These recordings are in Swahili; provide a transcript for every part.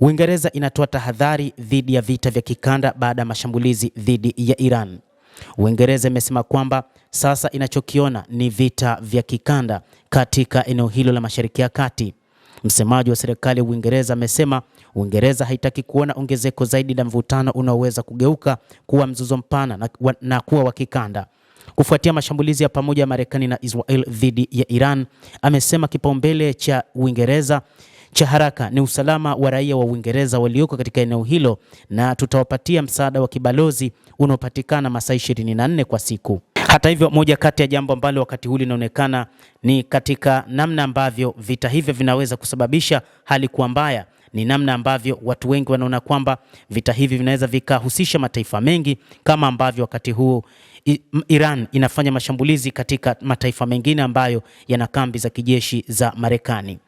Uingereza inatoa tahadhari dhidi ya vita vya kikanda baada ya mashambulizi dhidi ya Iran. Uingereza imesema kwamba sasa inachokiona ni vita vya kikanda katika eneo hilo la Mashariki ya Kati. Msemaji wa serikali ya Uingereza amesema Uingereza haitaki kuona ongezeko zaidi la mvutano unaoweza kugeuka kuwa mzozo mpana na kuwa wa kikanda. Kufuatia mashambulizi ya pamoja ya Marekani na Israel dhidi ya Iran, amesema kipaumbele cha Uingereza cha haraka ni usalama wa raia wa Uingereza walioko katika eneo hilo, na tutawapatia msaada wa kibalozi unaopatikana masaa 24 kwa siku. Hata hivyo, moja kati ya jambo ambalo wakati huu linaonekana ni katika namna ambavyo vita hivyo vinaweza kusababisha hali kuwa mbaya, ni namna ambavyo watu wengi wanaona kwamba vita hivi vinaweza vikahusisha mataifa mengi, kama ambavyo wakati huu Iran inafanya mashambulizi katika mataifa mengine ambayo yana kambi za kijeshi za Marekani.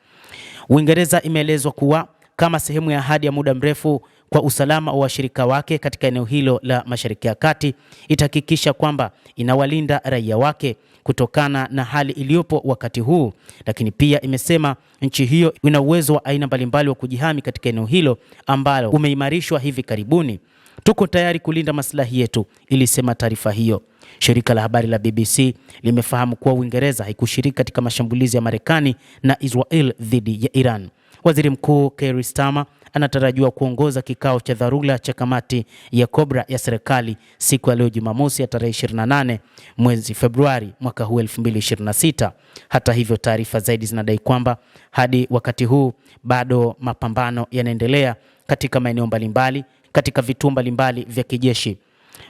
Uingereza imeelezwa kuwa kama sehemu ya ahadi ya muda mrefu kwa usalama wa washirika wake katika eneo hilo la Mashariki ya Kati, itahakikisha kwamba inawalinda raia wake kutokana na hali iliyopo wakati huu, lakini pia imesema nchi hiyo ina uwezo wa aina mbalimbali wa kujihami katika eneo hilo ambalo umeimarishwa hivi karibuni. Tuko tayari kulinda maslahi yetu, ilisema taarifa hiyo. Shirika la habari la BBC limefahamu kuwa Uingereza haikushiriki katika mashambulizi ya Marekani na Israel dhidi ya Iran. Waziri Mkuu Keir Starmer anatarajiwa kuongoza kikao cha dharura cha kamati ya Cobra ya serikali siku ya leo Jumamosi ya tarehe 28 mwezi Februari mwaka huu 2026. Hata hivyo, taarifa zaidi zinadai kwamba hadi wakati huu bado mapambano yanaendelea katika maeneo mbalimbali, katika vituo mbalimbali vya kijeshi.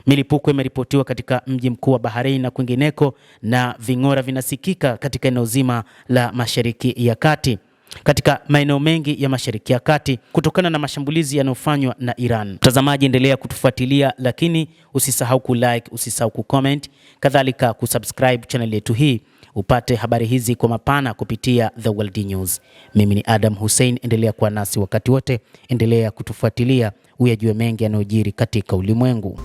Milipuko imeripotiwa katika mji mkuu wa Bahrain na kwingineko, na ving'ora vinasikika katika eneo zima la Mashariki ya Kati, katika maeneo mengi ya Mashariki ya Kati kutokana na mashambulizi yanayofanywa na Iran. Mtazamaji, endelea kutufuatilia, lakini usisahau kulike, usisahau kucomment, kadhalika kusubscribe channel yetu hii upate habari hizi kwa mapana kupitia The World News. Mimi ni Adam Hussein, endelea kuwa nasi wakati wote, endelea kutufuatilia uyajue mengi yanayojiri katika ulimwengu.